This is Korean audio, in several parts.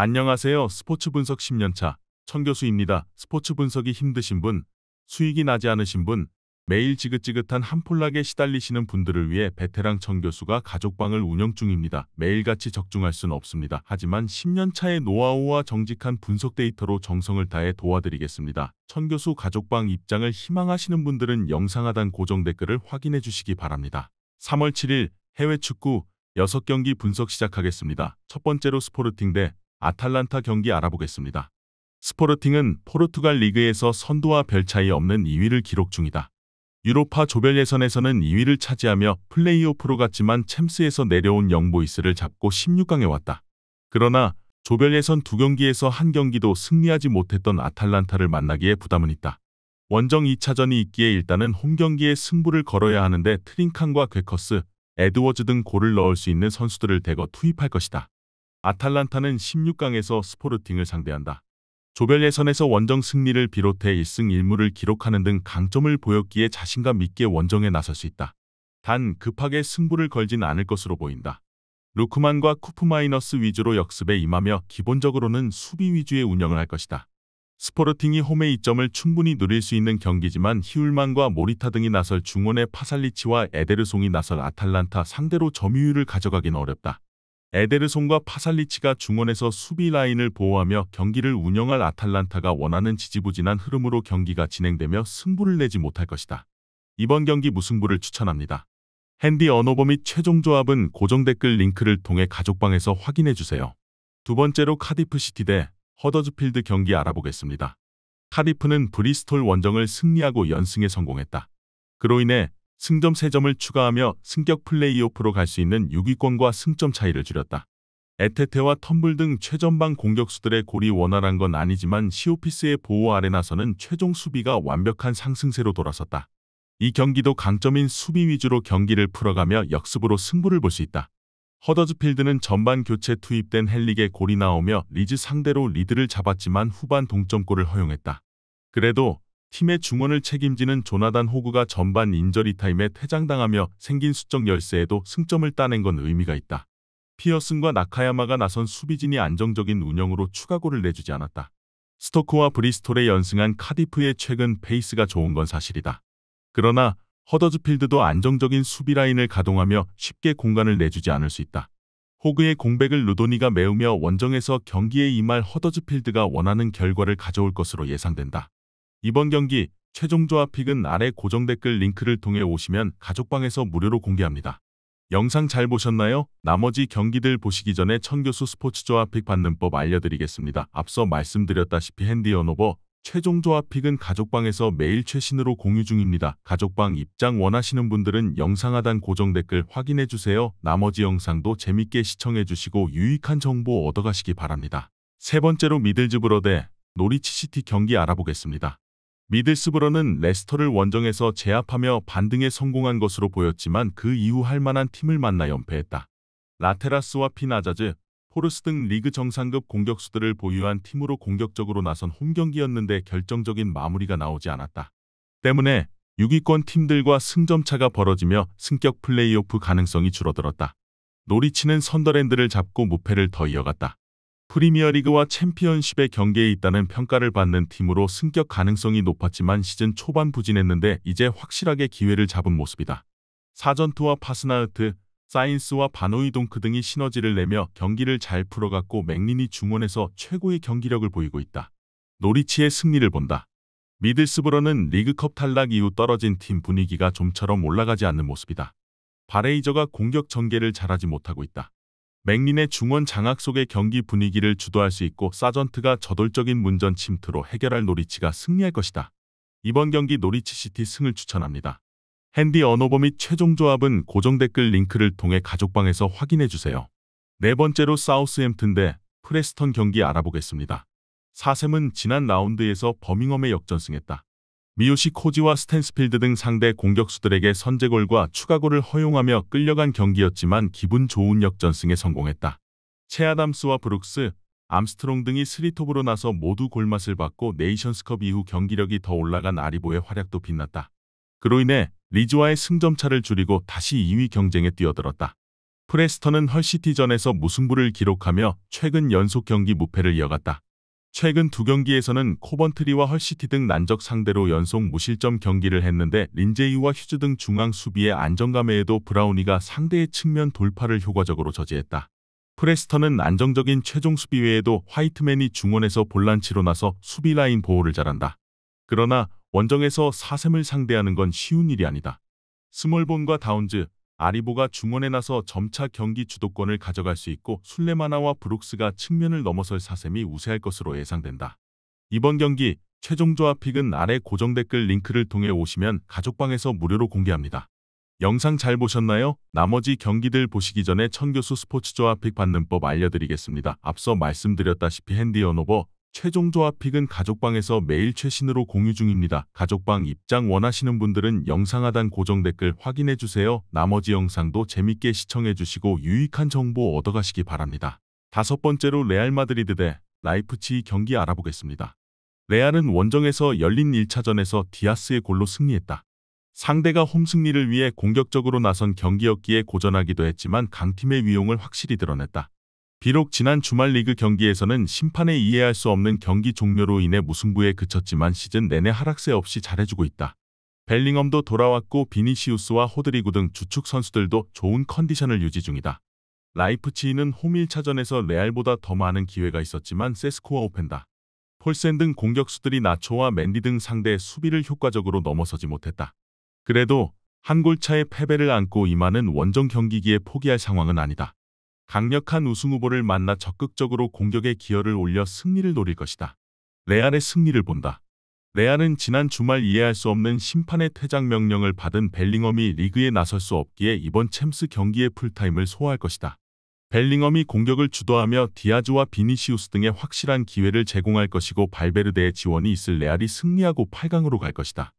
안녕하세요. 스포츠 분석 10년차 천교수입니다. 스포츠 분석이 힘드신 분, 수익이 나지 않으신 분, 매일 지긋지긋한 한 폴락에 시달리시는 분들을 위해 베테랑 천교수가 가족방을 운영 중입니다. 매일같이 적중할 수는 없습니다. 하지만 10년차의 노하우와 정직한 분석 데이터로 정성을 다해 도와드리겠습니다. 천교수 가족방 입장을 희망하시는 분들은 영상 하단 고정 댓글을 확인해 주시기 바랍니다. 3월 7일 해외 축구 6경기 분석 시작하겠습니다. 첫 번째로 스포르팅 대 아탈란타 경기 알아보겠습니다. 스포르팅은 포르투갈 리그에서 선두와 별 차이 없는 2위를 기록 중이다. 유로파 조별 예선에서는 2위를 차지하며 플레이오프로 갔지만 챔스에서 내려온 영보이스를 잡고 16강에 왔다. 그러나 조별 예선 2경기에서 한 경기도 승리하지 못했던 아탈란타를 만나기에 부담은 있다. 원정 2차전이 있기에 일단은 홈경기에 승부를 걸어야 하는데 트린칸과 괴커스, 에드워즈 등 골을 넣을 수 있는 선수들을 대거 투입할 것이다. 아탈란타는 16강에서 스포르팅을 상대한다. 조별 예선에서 원정 승리를 비롯해 1승 1무를 기록하는 등 강점을 보였기에 자신감 있게 원정에 나설 수 있다. 단 급하게 승부를 걸진 않을 것으로 보인다. 루크만과 쿠프마이너스 위주로 역습에 임하며 기본적으로는 수비 위주의 운영을 할 것이다. 스포르팅이 홈의 이점을 충분히 누릴 수 있는 경기지만 히울만과 모리타 등이 나설 중원의 파살리치와 에데르송이 나설 아탈란타 상대로 점유율을 가져가긴 어렵다. 에데르송과 파살리치가 중원에서 수비 라인을 보호하며 경기를 운영할 아탈란타가 원하는 지지부진한 흐름으로 경기가 진행되며 승부를 내지 못할 것이다. 이번 경기 무승부를 추천합니다. 핸디 언어버 및 최종 조합은 고정 댓글 링크를 통해 가족방에서 확인해주세요. 두 번째로 카디프 시티 대 허더즈필드 경기 알아보겠습니다. 카디프는 브리스톨 원정을 승리하고 연승에 성공했다. 그로 인해 승점 3점을 추가하며 승격 플레이오프로 갈 수 있는 6위권과 승점 차이를 줄였다. 에테테와 텀블 등 최전방 공격수들의 골이 원활한 건 아니지만 시오피스의 보호 아래 나서는 최종 수비가 완벽한 상승세로 돌아섰다. 이 경기도 강점인 수비 위주로 경기를 풀어가며 역습으로 승부를 볼 수 있다. 허더즈필드는 전반 교체 투입된 헬릭의 골이 나오며 리즈 상대로 리드를 잡았지만 후반 동점골을 허용했다. 그래도 팀의 중원을 책임지는 조나단 호그가 전반 인저리 타임에 퇴장당하며 생긴 수적 열세에도 승점을 따낸 건 의미가 있다. 피어슨과 나카야마가 나선 수비진이 안정적인 운영으로 추가골을 내주지 않았다. 스토크와 브리스톨에 연승한 카디프의 최근 페이스가 좋은 건 사실이다. 그러나 허더즈필드도 안정적인 수비 라인을 가동하며 쉽게 공간을 내주지 않을 수 있다. 호그의 공백을 루도니가 메우며 원정에서 경기에 임할 허더즈필드가 원하는 결과를 가져올 것으로 예상된다. 이번 경기 최종 조합 픽은 아래 고정 댓글 링크를 통해 오시면 가족방에서 무료로 공개합니다. 영상 잘 보셨나요? 나머지 경기들 보시기 전에 천교수 스포츠 조합 픽 받는 법 알려드리겠습니다. 앞서 말씀드렸다시피 핸디 언어버 최종 조합 픽은 가족방에서 매일 최신으로 공유 중입니다. 가족방 입장 원하시는 분들은 영상 하단 고정 댓글 확인해주세요. 나머지 영상도 재밌게 시청해주시고 유익한 정보 얻어가시기 바랍니다. 세 번째로 미들즈브러 대 노리치 시티 경기 알아보겠습니다. 미들스브러는 레스터를 원정에서 제압하며 반등에 성공한 것으로 보였지만 그 이후 할 만한 팀을 만나 연패했다. 라테라스와 피나자즈, 포르스 등 리그 정상급 공격수들을 보유한 팀으로 공격적으로 나선 홈경기였는데 결정적인 마무리가 나오지 않았다. 때문에 6위권 팀들과 승점차가 벌어지며 승격 플레이오프 가능성이 줄어들었다. 노리치는 선더랜드를 잡고 무패를 더 이어갔다. 프리미어리그와 챔피언십의 경계에 있다는 평가를 받는 팀으로 승격 가능성이 높았지만 시즌 초반 부진했는데 이제 확실하게 기회를 잡은 모습이다. 사전투와 파스나흐트, 사인스와 바노이 동크 등이 시너지를 내며 경기를 잘 풀어갔고 맥린이 중원에서 최고의 경기력을 보이고 있다. 노리치의 승리를 본다. 미들스브러는 리그컵 탈락 이후 떨어진 팀 분위기가 좀처럼 올라가지 않는 모습이다. 바레이저가 공격 전개를 잘하지 못하고 있다. 맥린의 중원 장악 속의 경기 분위기를 주도할 수 있고 사전트가 저돌적인 문전 침투로 해결할 노리치가 승리할 것이다. 이번 경기 노리치 시티 승을 추천합니다. 핸디 언어버 및 최종 조합은 고정 댓글 링크를 통해 가족방에서 확인해주세요. 네 번째로 사우스햄튼 대 프레스턴 경기 알아보겠습니다. 사샘은 지난 라운드에서 버밍엄에 역전승했다. 미요시 코지와 스탠스필드 등 상대 공격수들에게 선제골과 추가골을 허용하며 끌려간 경기였지만 기분 좋은 역전승에 성공했다. 채 아담스와 브룩스, 암스트롱 등이 스리톱으로 나서 모두 골맛을 받고 네이션스컵 이후 경기력이 더 올라간 아리보의 활약도 빛났다. 그로 인해 리즈와의 승점차를 줄이고 다시 2위 경쟁에 뛰어들었다. 프레스턴은 헐시티전에서 무승부를 기록하며 최근 연속 경기 무패를 이어갔다. 최근 두 경기에서는 코번트리와 헐시티 등 난적 상대로 연속 무실점 경기를 했는데 린제이와 휴즈 등 중앙 수비의 안정감에도 브라우니가 상대의 측면 돌파를 효과적으로 저지했다. 프레스턴은 안정적인 최종 수비 외에도 화이트맨이 중원에서 볼란치로 나서 수비 라인 보호를 잘한다. 그러나 원정에서 사셈을 상대하는 건 쉬운 일이 아니다. 스몰본과 다운즈, 아리보가 중원에 나서 점차 경기 주도권을 가져갈 수 있고 술레마나와 브룩스가 측면을 넘어설 사셈이 우세할 것으로 예상된다. 이번 경기 최종 조합픽은 아래 고정 댓글 링크를 통해 오시면 가족방에서 무료로 공개합니다. 영상 잘 보셨나요? 나머지 경기들 보시기 전에 천교수 스포츠 조합픽 받는 법 알려드리겠습니다. 앞서 말씀드렸다시피 핸디 언오버 최종 조합픽은 가족방에서 매일 최신으로 공유 중입니다. 가족방 입장 원하시는 분들은 영상 하단 고정 댓글 확인해주세요. 나머지 영상도 재밌게 시청해주시고 유익한 정보 얻어가시기 바랍니다. 다섯 번째로 레알 마드리드 대 라이프치히 경기 알아보겠습니다. 레알은 원정에서 열린 1차전에서 디아스의 골로 승리했다. 상대가 홈 승리를 위해 공격적으로 나선 경기였기에 고전하기도 했지만 강팀의 위용을 확실히 드러냈다. 비록 지난 주말 리그 경기에서는 심판에 이해할 수 없는 경기 종료로 인해 무승부에 그쳤지만 시즌 내내 하락세 없이 잘해주고 있다. 벨링엄도 돌아왔고 비니시우스와 호드리구 등 주축 선수들도 좋은 컨디션을 유지 중이다. 라이프치히는 홈 1차전에서 레알보다 더 많은 기회가 있었지만 세스코와 오펜다, 폴센 등 공격수들이 나초와 맨디 등 상대의 수비를 효과적으로 넘어서지 못했다. 그래도 한 골차의 패배를 안고 임하는 원정 경기기에 포기할 상황은 아니다. 강력한 우승 후보를 만나 적극적으로 공격에 기여를 올려 승리를 노릴 것이다. 레알의 승리를 본다. 레알은 지난 주말 이해할 수 없는 심판의 퇴장 명령을 받은 벨링엄이 리그에 나설 수 없기에 이번 챔스 경기의 풀타임을 소화할 것이다. 벨링엄이 공격을 주도하며 디아즈와 비니시우스 등의 확실한 기회를 제공할 것이고 발베르데의 지원이 있을 레알이 승리하고 8강으로 갈 것이다.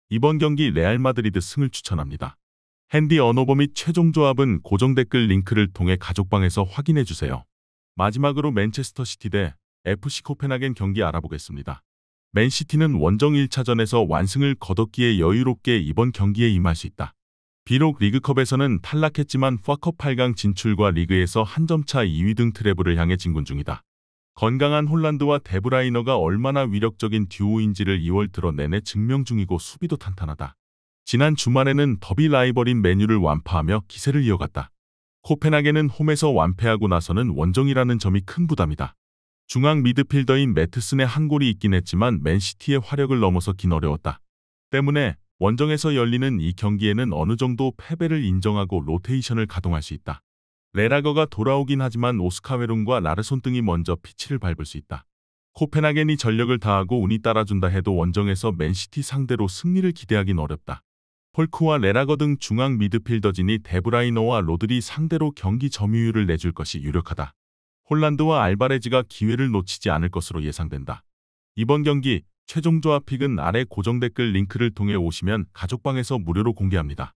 이번 경기 레알 마드리드 승을 추천합니다. 핸디 언오버 및 최종 조합은 고정 댓글 링크를 통해 가족방에서 확인해주세요. 마지막으로 맨체스터 시티 대 FC 코펜하겐 경기 알아보겠습니다. 맨시티는 원정 1차전에서 완승을 거뒀기에 여유롭게 이번 경기에 임할 수 있다. 비록 리그컵에서는 탈락했지만 FA컵 8강 진출과 리그에서 한 점차 2위 등 트래블을 향해 진군 중이다. 건강한 홀란드와 데브라이너가 얼마나 위력적인 듀오인지를 2월 들어 내내 증명 중이고 수비도 탄탄하다. 지난 주말에는 더비 라이벌인 맨유를 완파하며 기세를 이어갔다. 코펜하겐은 홈에서 완패하고 나서는 원정이라는 점이 큰 부담이다. 중앙 미드필더인 매트슨의 한 골이 있긴 했지만 맨시티의 화력을 넘어서긴 어려웠다. 때문에 원정에서 열리는 이 경기에는 어느 정도 패배를 인정하고 로테이션을 가동할 수 있다. 레라거가 돌아오긴 하지만 오스카웨룬과 라르손 등이 먼저 피치를 밟을 수 있다. 코펜하겐이 전력을 다하고 운이 따라준다 해도 원정에서 맨시티 상대로 승리를 기대하긴 어렵다. 폴크와 레라거 등 중앙 미드필더진이 데브라이너와 로드리 상대로 경기 점유율을 내줄 것이 유력하다. 홀란드와 알바레즈가 기회를 놓치지 않을 것으로 예상된다. 이번 경기 최종 조합픽은 아래 고정 댓글 링크를 통해 오시면 가족방에서 무료로 공개합니다.